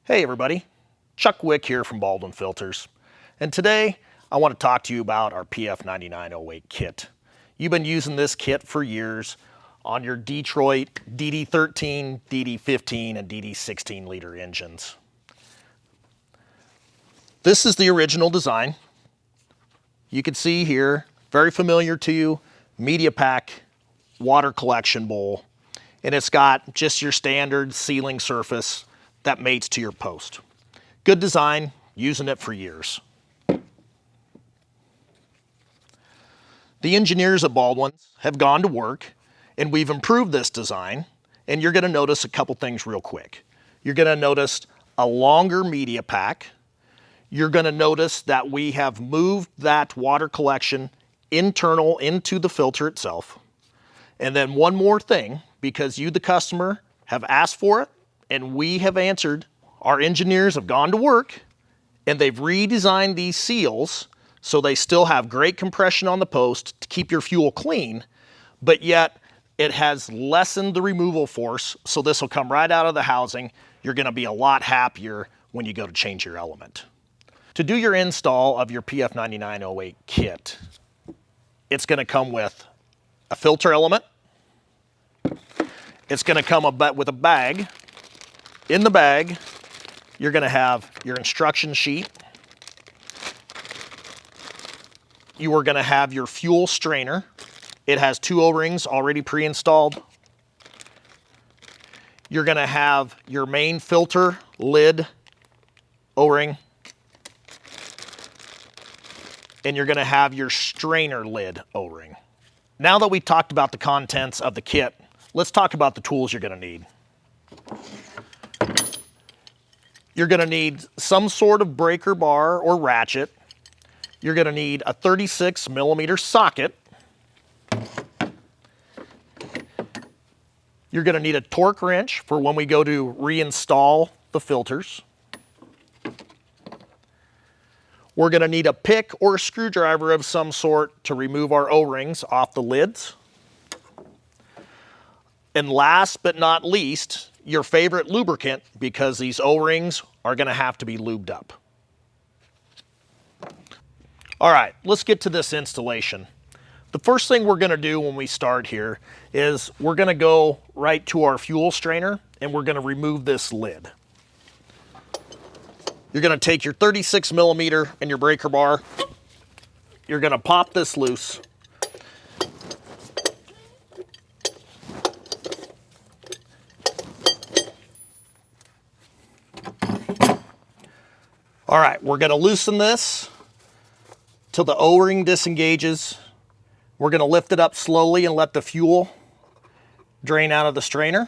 Hey everybody, Chuck Wick here from Baldwin Filters, and today I want to talk to you about our PF9908 kit. You've been using this kit for years on your Detroit DD13, DD15, and DD16 liter engines. This is the original design. You can see here, very familiar to you, media pack, water collection bowl, and it's got just your standard sealing surface that mates to your post. Good design, using it for years. The engineers at Baldwin have gone to work and we've improved this design, and you're gonna notice a couple things real quick. You're gonna notice a longer media pack. You're gonna notice that we have moved that water collection internal into the filter itself. And then one more thing, because you, the customer, have asked for it, and we have answered, our engineers have gone to work and they've redesigned these seals so they still have great compression on the post to keep your fuel clean, but yet it has lessened the removal force, so this will come right out of the housing. You're gonna be a lot happier when you go to change your element. To do your install of your PF9908 kit, it's gonna come with a filter element. It's gonna come with a bag. In the bag, you're gonna have your instruction sheet. You are gonna have your fuel strainer. It has 2 O-rings already pre-installed. You're gonna have your main filter lid O-ring. And you're gonna have your strainer lid O-ring. Now that we talked about the contents of the kit, let's talk about the tools you're gonna need. You're gonna need some sort of breaker bar or ratchet. You're gonna need a 36mm socket. You're gonna need a torque wrench for when we go to reinstall the filters. We're gonna need a pick or a screwdriver of some sort to remove our O-rings off the lids. And last but not least, your favorite lubricant, because these O-rings are gonna have to be lubed up. All right, let's get to this installation. The first thing we're gonna do when we start here is we're gonna go right to our fuel strainer and we're gonna remove this lid. You're gonna take your 36mm and your breaker bar. You're gonna pop this loose. All right, we're gonna loosen this till the O-ring disengages. We're gonna lift it up slowly and let the fuel drain out of the strainer.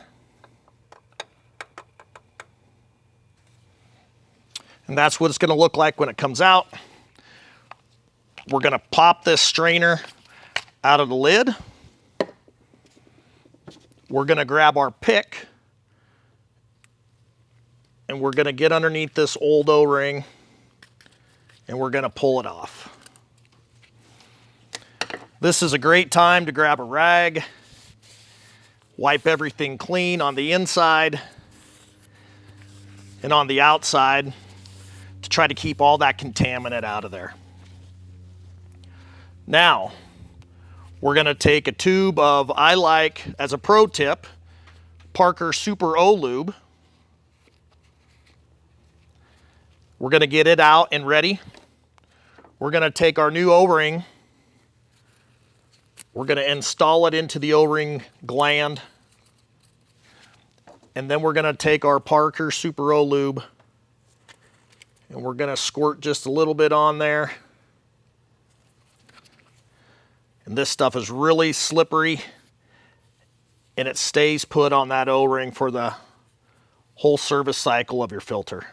And that's what it's gonna look like when it comes out. We're gonna pop this strainer out of the lid. We're gonna grab our pick and we're gonna get underneath this old O-ring and we're gonna pull it off. This is a great time to grab a rag, wipe everything clean on the inside and on the outside to try to keep all that contaminant out of there. Now, we're gonna take a tube of, I like, as a pro tip, Parker Super O Lube. We're gonna get it out and ready. We're gonna take our new O-ring. We're gonna install it into the O-ring gland. And then we're gonna take our Parker Super O Lube and we're gonna squirt just a little bit on there. And this stuff is really slippery and it stays put on that O-ring for the whole service cycle of your filter.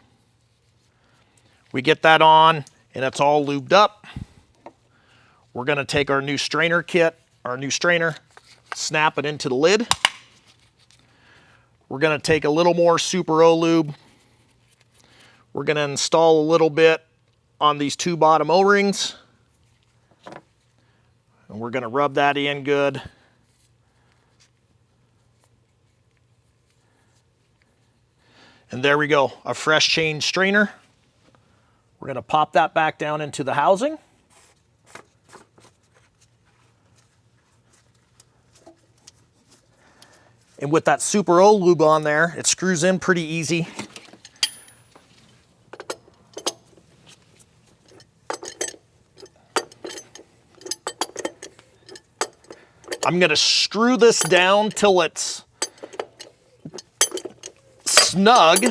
We get that on and it's all lubed up. We're gonna take our new strainer kit, our new strainer, snap it into the lid. We're gonna take a little more Super O Lube. We're gonna install a little bit on these 2 bottom O-rings. And we're gonna rub that in good. And there we go, a fresh change strainer. We're going to pop that back down into the housing. And with that Super O lube on there, it screws in pretty easy. I'm going to screw this down till it's snug,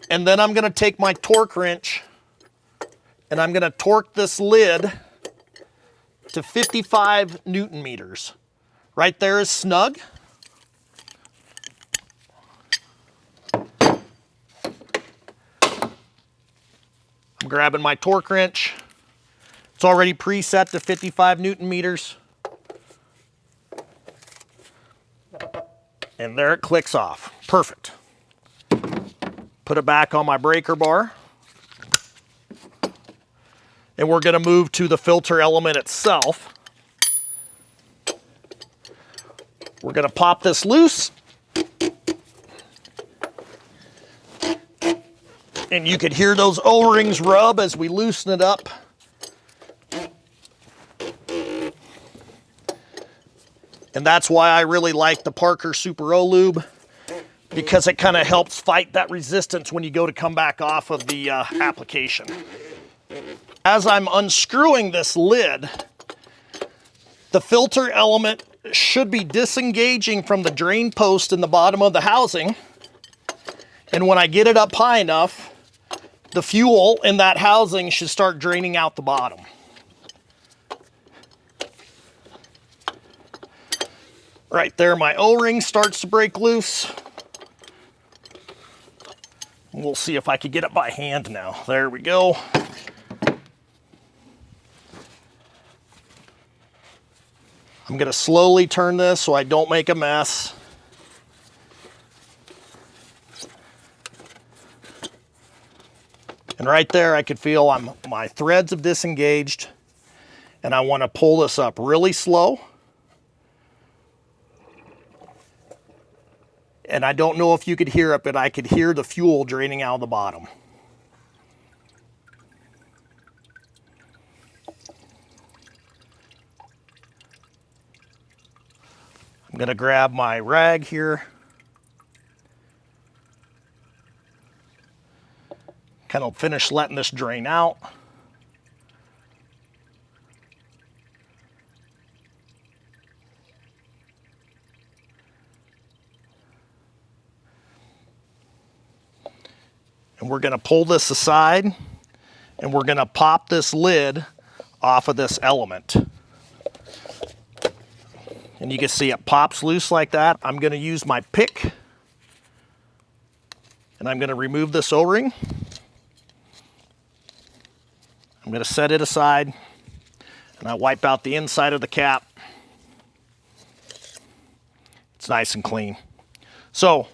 and then I'm going to take my torque wrench and I'm going to torque this lid to 55 Newton meters. Right there is snug. I'm grabbing my torque wrench. It's already preset to 55 Newton meters. And there it clicks off. Perfect. Put it back on my breaker bar. And we're going to move to the filter element itself. We're going to pop this loose. And you could hear those O-rings rub as we loosen it up. And that's why I really like the Parker Super O Lube, because it kind of helps fight that resistance when you go to come back off of the application. As I'm unscrewing this lid, the filter element should be disengaging from the drain post in the bottom of the housing. And when I get it up high enough, the fuel in that housing should start draining out the bottom. Right there, my O-ring starts to break loose. We'll see if I can get it by hand now. There we go. I'm going to slowly turn this so I don't make a mess. And right there, I could feel my threads have disengaged, and I want to pull this up really slow. And I don't know if you could hear it, but I could hear the fuel draining out of the bottom. I'm going to grab my rag here. Kind of finish letting this drain out. And we're going to pull this aside, and we're going to pop this lid off of this element. And you can see it pops loose like that. I'm going to use my pick, and I'm going to remove this O-ring. I'm going to set it aside, and I wipe out the inside of the cap. It's nice and clean. So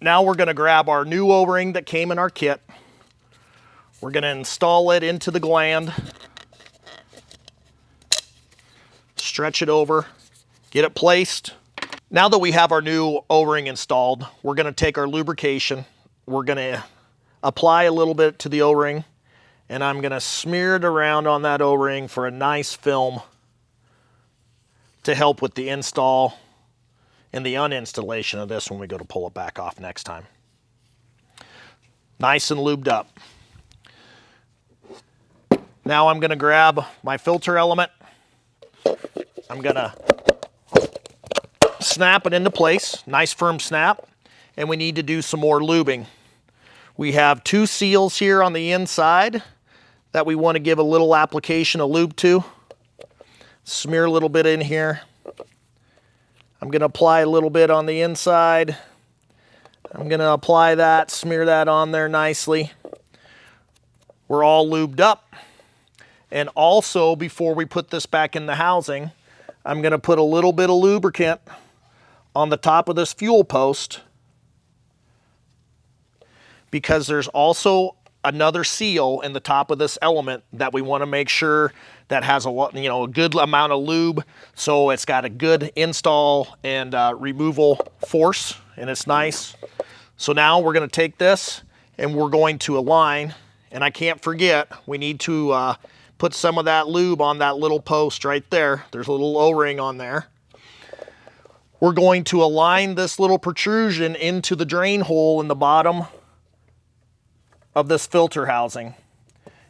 now we're going to grab our new O-ring that came in our kit. We're going to install it into the gland. Stretch it over. Get it placed. Now that we have our new O-ring installed, we're going to take our lubrication. We're going to apply a little bit to the O-ring, and I'm going to smear it around on that O-ring for a nice film to help with the install and the uninstallation of this when we go to pull it back off next time. Nice and lubed up. Now I'm going to grab my filter element. I'm going to snap it into place. Nice firm snap. And we need to do some more lubing. We have two seals here on the inside that we want to give a little application of lube to. Smear a little bit in here. I'm going to apply a little bit on the inside. I'm going to apply that, smear that on there nicely. We're all lubed up. And also, before we put this back in the housing, I'm going to put a little bit of lubricant on the top of this fuel post, because there's also another seal in the top of this element that we want to make sure that has a good amount of lube, so it's got a good install and removal force, and it's nice. So now we're going to take this and we're going to align, and I can't forget, we need to put some of that lube on that little post right there. There's a little O-ring on there. We're going to align this little protrusion into the drain hole in the bottom of this filter housing.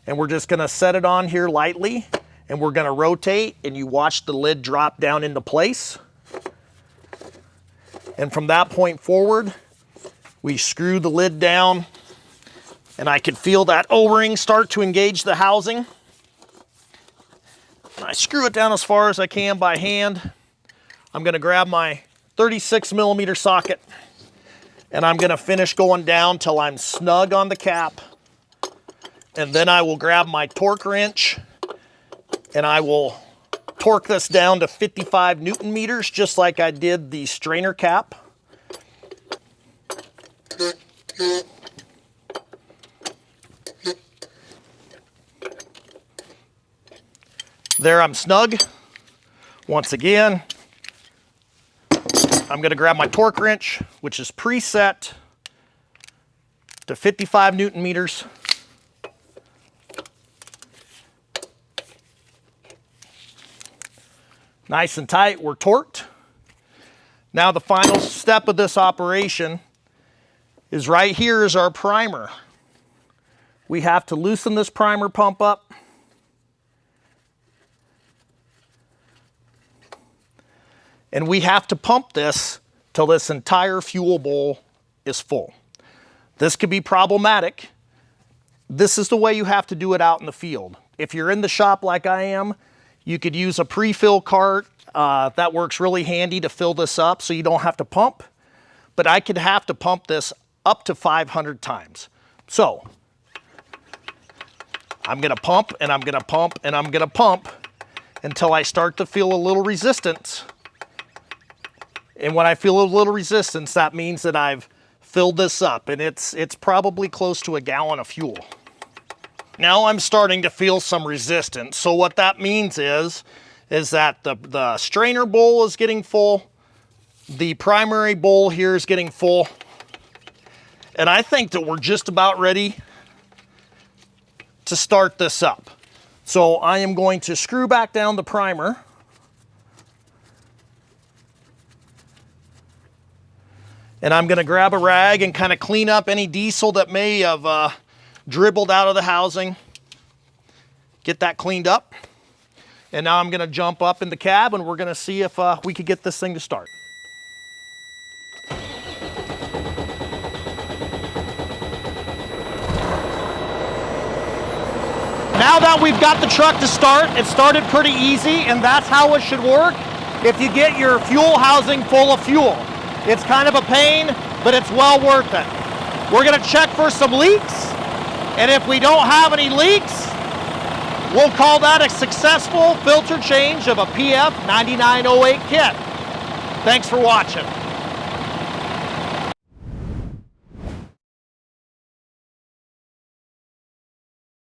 And we're just going to set it on here lightly, and we're going to rotate, and you watch the lid drop down into place. And from that point forward, we screw the lid down, and I can feel that O-ring start to engage the housing. I screw it down as far as I can by hand. I'm going to grab my 36mm socket, and I'm going to finish going down till I'm snug on the cap. And then I will grab my torque wrench, and I will torque this down to 55 Newton meters, just like I did the strainer cap. There, I'm snug. Once again, I'm going to grab my torque wrench, which is preset to 55 Newton meters. Nice and tight, we're torqued. Now the final step of this operation is right here is our primer. We have to loosen this primer pump up. And we have to pump this till this entire fuel bowl is full. This could be problematic. This is the way you have to do it out in the field. If you're in the shop like I am, you could use a pre-fill cart. That works really handy to fill this up so you don't have to pump. But I could have to pump this up to 500 times. So I'm going to pump, and I'm going to pump, and I'm going to pump until I start to feel a little resistance. And when I feel a little resistance, that means that I've filled this up, and it's probably close to a gallon of fuel. Now I'm starting to feel some resistance. So what that means is that the strainer bowl is getting full, the primary bowl here is getting full, and I think that we're just about ready to start this up. So I am going to screw back down the primer. And I'm going to grab a rag and kind of clean up any diesel that may have dribbled out of the housing. Get that cleaned up. And now I'm going to jump up in the cab, and we're going to see if we could get this thing to start. Now that we've got the truck to start, it started pretty easy, and that's how it should work if you get your fuel housing full of fuel. It's kind of a pain, but it's well worth it. We're going to check for some leaks, and if we don't have any leaks, we'll call that a successful filter change of a PF9908 kit. Thanks for watching.